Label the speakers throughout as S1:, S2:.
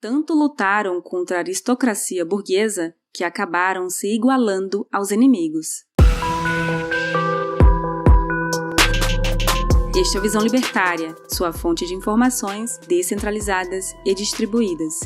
S1: tanto lutaram contra a aristocracia burguesa que acabaram se igualando aos inimigos. Este é o Visão Libertária, sua fonte de informações descentralizadas e distribuídas.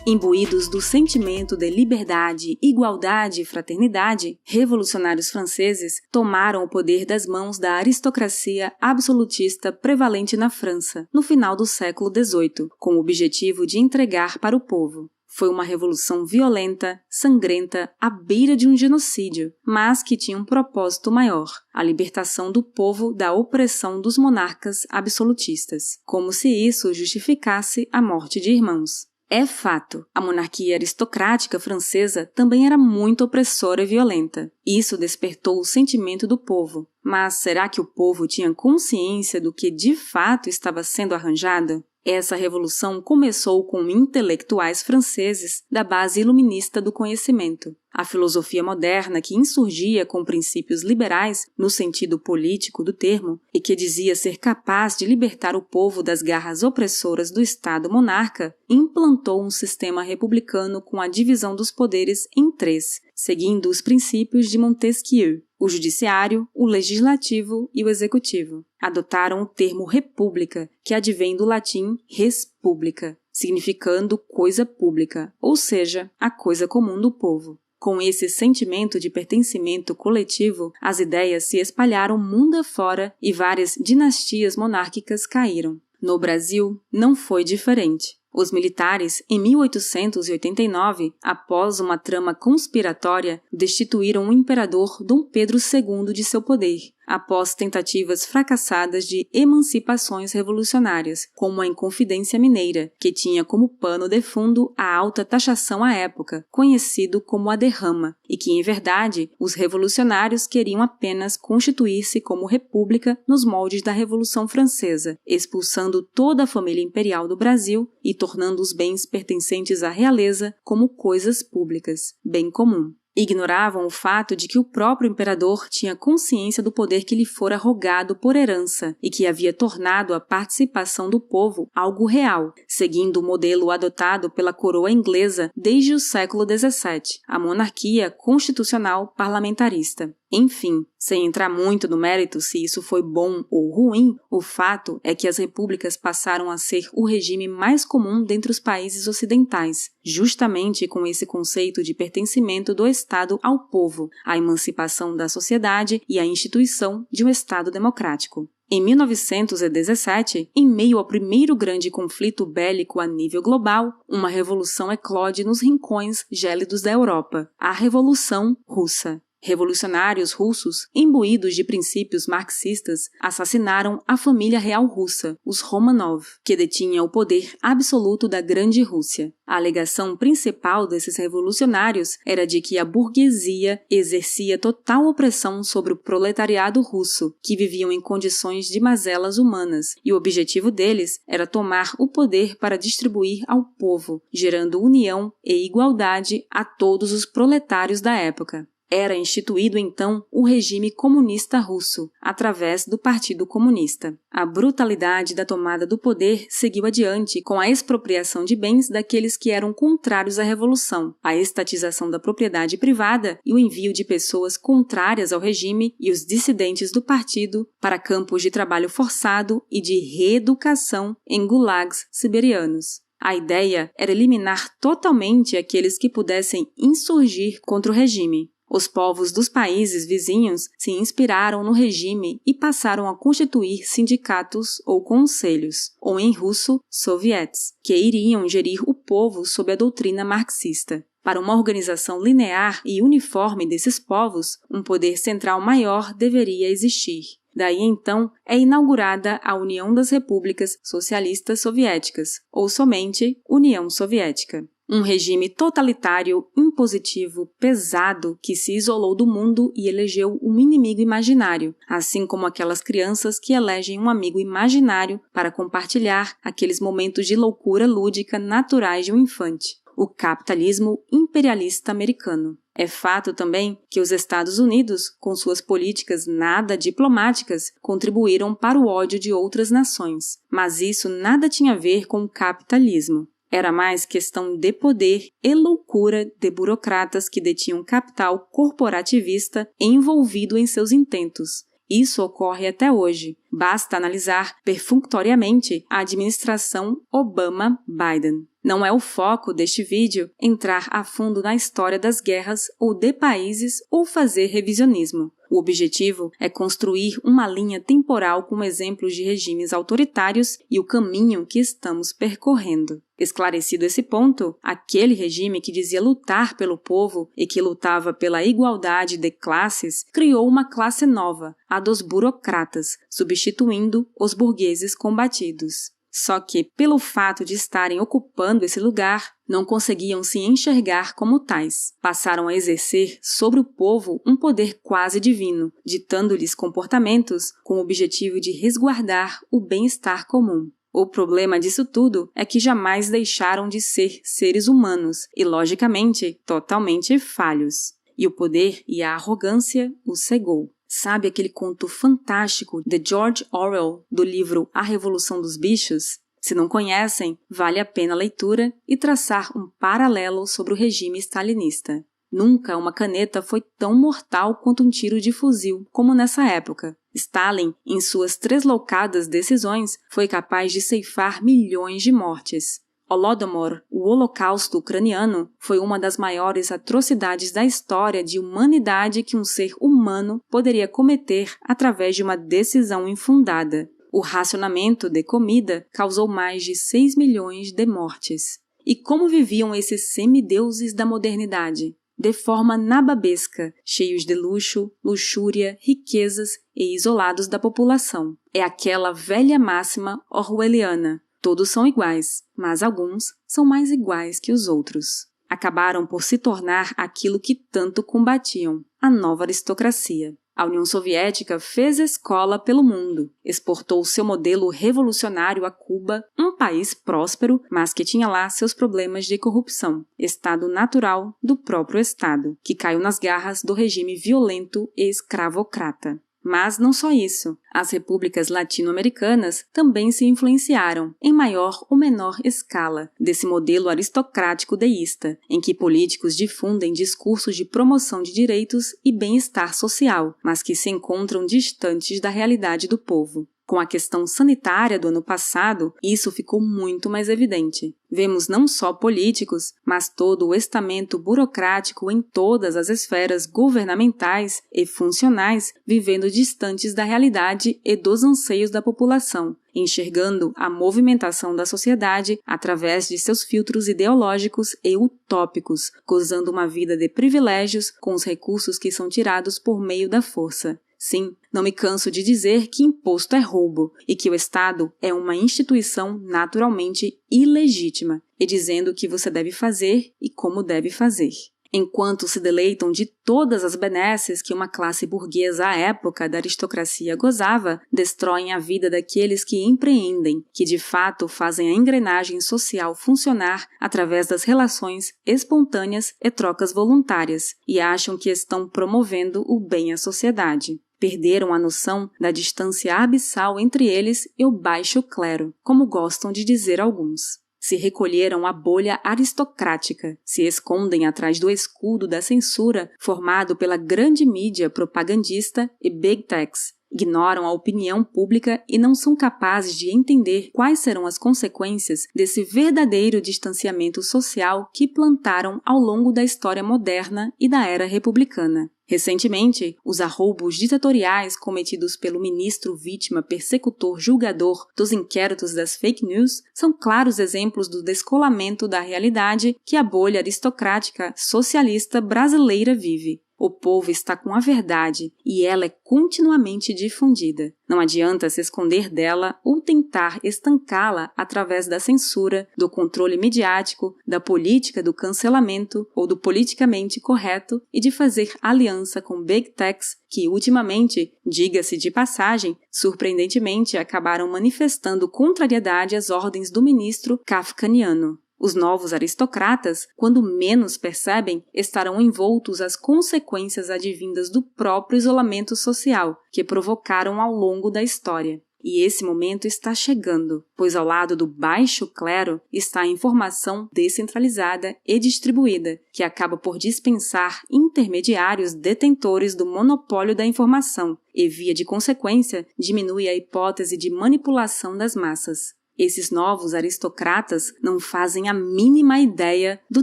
S1: Imbuídos do sentimento de liberdade, igualdade e fraternidade, revolucionários franceses tomaram o poder das mãos da aristocracia absolutista prevalente na França, no final do século XVIII, com o objetivo de entregar para o povo. Foi uma revolução violenta, sangrenta, à beira de um genocídio, mas que tinha um propósito maior, a libertação do povo da opressão dos monarcas absolutistas, como se isso justificasse a morte de irmãos. É fato, a monarquia aristocrática francesa também era muito opressora e violenta. Isso despertou o sentimento do povo. Mas será que o povo tinha consciência do que de fato estava sendo arranjado? Essa revolução começou com intelectuais franceses da base iluminista do conhecimento. A filosofia moderna que insurgia com princípios liberais, no sentido político do termo, e que dizia ser capaz de libertar o povo das garras opressoras do Estado monarca, implantou um sistema republicano com a divisão dos poderes em três, seguindo os princípios de Montesquieu: o judiciário, o legislativo e o executivo. Adotaram o termo república, que advém do latim res publica, significando coisa pública, ou seja, a coisa comum do povo. Com esse sentimento de pertencimento coletivo, as ideias se espalharam mundo afora e várias dinastias monárquicas caíram. No Brasil, não foi diferente. Os militares, em 1889, após uma trama conspiratória, destituíram o imperador Dom Pedro II de seu poder, após tentativas fracassadas de emancipações revolucionárias, como a Inconfidência Mineira, que tinha como pano de fundo a alta taxação à época, conhecido como a derrama, e que, em verdade, os revolucionários queriam apenas constituir-se como república nos moldes da Revolução Francesa, expulsando toda a família imperial do Brasil e tornando os bens pertencentes à realeza como coisas públicas, bem comum. Ignoravam o fato de que o próprio imperador tinha consciência do poder que lhe fora rogado por herança e que havia tornado a participação do povo algo real, seguindo o modelo adotado pela coroa inglesa desde o século XVII, a monarquia constitucional parlamentarista. Enfim, sem entrar muito no mérito se isso foi bom ou ruim, o fato é que as repúblicas passaram a ser o regime mais comum dentre os países ocidentais, justamente com esse conceito de pertencimento do Estado ao povo, a emancipação da sociedade e a instituição de um Estado democrático. Em 1917, em meio ao primeiro grande conflito bélico a nível global, uma revolução eclode nos rincões gélidos da Europa, a Revolução Russa. Revolucionários russos, imbuídos de princípios marxistas, assassinaram a família real russa, os Romanov, que detinha o poder absoluto da Grande Rússia. A alegação principal desses revolucionários era de que a burguesia exercia total opressão sobre o proletariado russo, que viviam em condições de mazelas humanas, e o objetivo deles era tomar o poder para distribuir ao povo, gerando união e igualdade a todos os proletários da época. Era instituído, então, o regime comunista russo, através do Partido Comunista. A brutalidade da tomada do poder seguiu adiante com a expropriação de bens daqueles que eram contrários à revolução, a estatização da propriedade privada e o envio de pessoas contrárias ao regime e os dissidentes do partido para campos de trabalho forçado e de reeducação em gulags siberianos. A ideia era eliminar totalmente aqueles que pudessem insurgir contra o regime. Os povos dos países vizinhos se inspiraram no regime e passaram a constituir sindicatos ou conselhos, ou em russo, soviets, que iriam gerir o povo sob a doutrina marxista. Para uma organização linear e uniforme desses povos, um poder central maior deveria existir. Daí então é inaugurada a União das Repúblicas Socialistas Soviéticas, ou somente União Soviética. Um regime totalitário, impositivo, pesado, que se isolou do mundo e elegeu um inimigo imaginário, assim como aquelas crianças que elegem um amigo imaginário para compartilhar aqueles momentos de loucura lúdica naturais de um infante. O capitalismo imperialista americano. É fato também que os Estados Unidos, com suas políticas nada diplomáticas, contribuíram para o ódio de outras nações, mas isso nada tinha a ver com o capitalismo. Era mais questão de poder e loucura de burocratas que detinham capital corporativista envolvido em seus intentos. Isso ocorre até hoje. Basta analisar perfunctoriamente a administração Obama-Biden. Não é o foco deste vídeo entrar a fundo na história das guerras ou de países ou fazer revisionismo. O objetivo é construir uma linha temporal com exemplos de regimes autoritários e o caminho que estamos percorrendo. Esclarecido esse ponto, aquele regime que dizia lutar pelo povo e que lutava pela igualdade de classes, criou uma classe nova, a dos burocratas, substituindo os burgueses combatidos. Só que, pelo fato de estarem ocupando esse lugar, não conseguiam se enxergar como tais. Passaram a exercer sobre o povo um poder quase divino, ditando-lhes comportamentos com o objetivo de resguardar o bem-estar comum. O problema disso tudo é que jamais deixaram de ser seres humanos e, logicamente, totalmente falhos. E o poder e a arrogância os cegou. Sabe aquele conto fantástico de George Orwell do livro A Revolução dos Bichos? Se não conhecem, vale a pena a leitura e traçar um paralelo sobre o regime stalinista. Nunca uma caneta foi tão mortal quanto um tiro de fuzil como nessa época. Stalin, em suas tresloucadas decisões, foi capaz de ceifar milhões de mortes. Holodomor, o Holocausto ucraniano, foi uma das maiores atrocidades da história de humanidade que um ser humano poderia cometer através de uma decisão infundada. O racionamento de comida causou mais de 6 milhões de mortes. E como viviam esses semideuses da modernidade? De forma nababesca, cheios de luxo, luxúria, riquezas e isolados da população. É aquela velha máxima orwelliana. Todos são iguais, mas alguns são mais iguais que os outros. Acabaram por se tornar aquilo que tanto combatiam, a nova aristocracia. A União Soviética fez escola pelo mundo, exportou seu modelo revolucionário a Cuba, um país próspero, mas que tinha lá seus problemas de corrupção, estado natural do próprio Estado, que caiu nas garras do regime violento e escravocrata. Mas não só isso, as repúblicas latino-americanas também se influenciaram, em maior ou menor escala, desse modelo aristocrático deísta, em que políticos difundem discursos de promoção de direitos e bem-estar social, mas que se encontram distantes da realidade do povo. Com a questão sanitária do ano passado, isso ficou muito mais evidente. Vemos não só políticos, mas todo o estamento burocrático em todas as esferas governamentais e funcionais vivendo distantes da realidade e dos anseios da população, enxergando a movimentação da sociedade através de seus filtros ideológicos e utópicos, gozando uma vida de privilégios com os recursos que são tirados por meio da força. Sim, não me canso de dizer que imposto é roubo e que o Estado é uma instituição naturalmente ilegítima, e dizendo o que você deve fazer e como deve fazer. Enquanto se deleitam de todas as benesses que uma classe burguesa à época da aristocracia gozava, destroem a vida daqueles que empreendem, que de fato fazem a engrenagem social funcionar através das relações espontâneas e trocas voluntárias, e acham que estão promovendo o bem à sociedade. Perderam a noção da distância abissal entre eles e o baixo clero, como gostam de dizer alguns. Se recolheram à bolha aristocrática, se escondem atrás do escudo da censura formado pela grande mídia propagandista e big techs, ignoram a opinião pública e não são capazes de entender quais serão as consequências desse verdadeiro distanciamento social que plantaram ao longo da história moderna e da era republicana. Recentemente, os arroubos ditatoriais cometidos pelo ministro vítima persecutor julgador dos inquéritos das fake news são claros exemplos do descolamento da realidade que a bolha aristocrática socialista brasileira vive. O povo está com a verdade e ela é continuamente difundida. Não adianta se esconder dela ou tentar estancá-la através da censura, do controle midiático, da política do cancelamento ou do politicamente correto e de fazer aliança com big techs que, ultimamente, diga-se de passagem, surpreendentemente acabaram manifestando contrariedade às ordens do ministro kafkaniano. Os novos aristocratas, quando menos percebem, estarão envoltos às consequências advindas do próprio isolamento social que provocaram ao longo da história. E esse momento está chegando, pois ao lado do baixo clero está a informação descentralizada e distribuída, que acaba por dispensar intermediários detentores do monopólio da informação e, via de consequência, diminui a hipótese de manipulação das massas. Esses novos aristocratas não fazem a mínima ideia do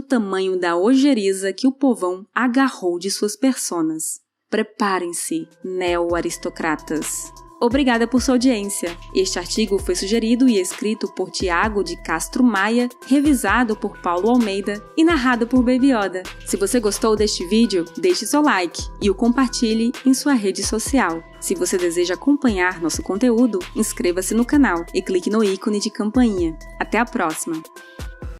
S1: tamanho da ojeriza que o povão agarrou de suas personas. Preparem-se, neo-aristocratas! Obrigada por sua audiência. Este artigo foi sugerido e escrito por Tiago de Castro Maia, revisado por Paulo Almeida e narrado por Baby Yoda. Se você gostou deste vídeo, deixe seu like e o compartilhe em sua rede social. Se você deseja acompanhar nosso conteúdo, inscreva-se no canal e clique no ícone de campainha. Até a próxima!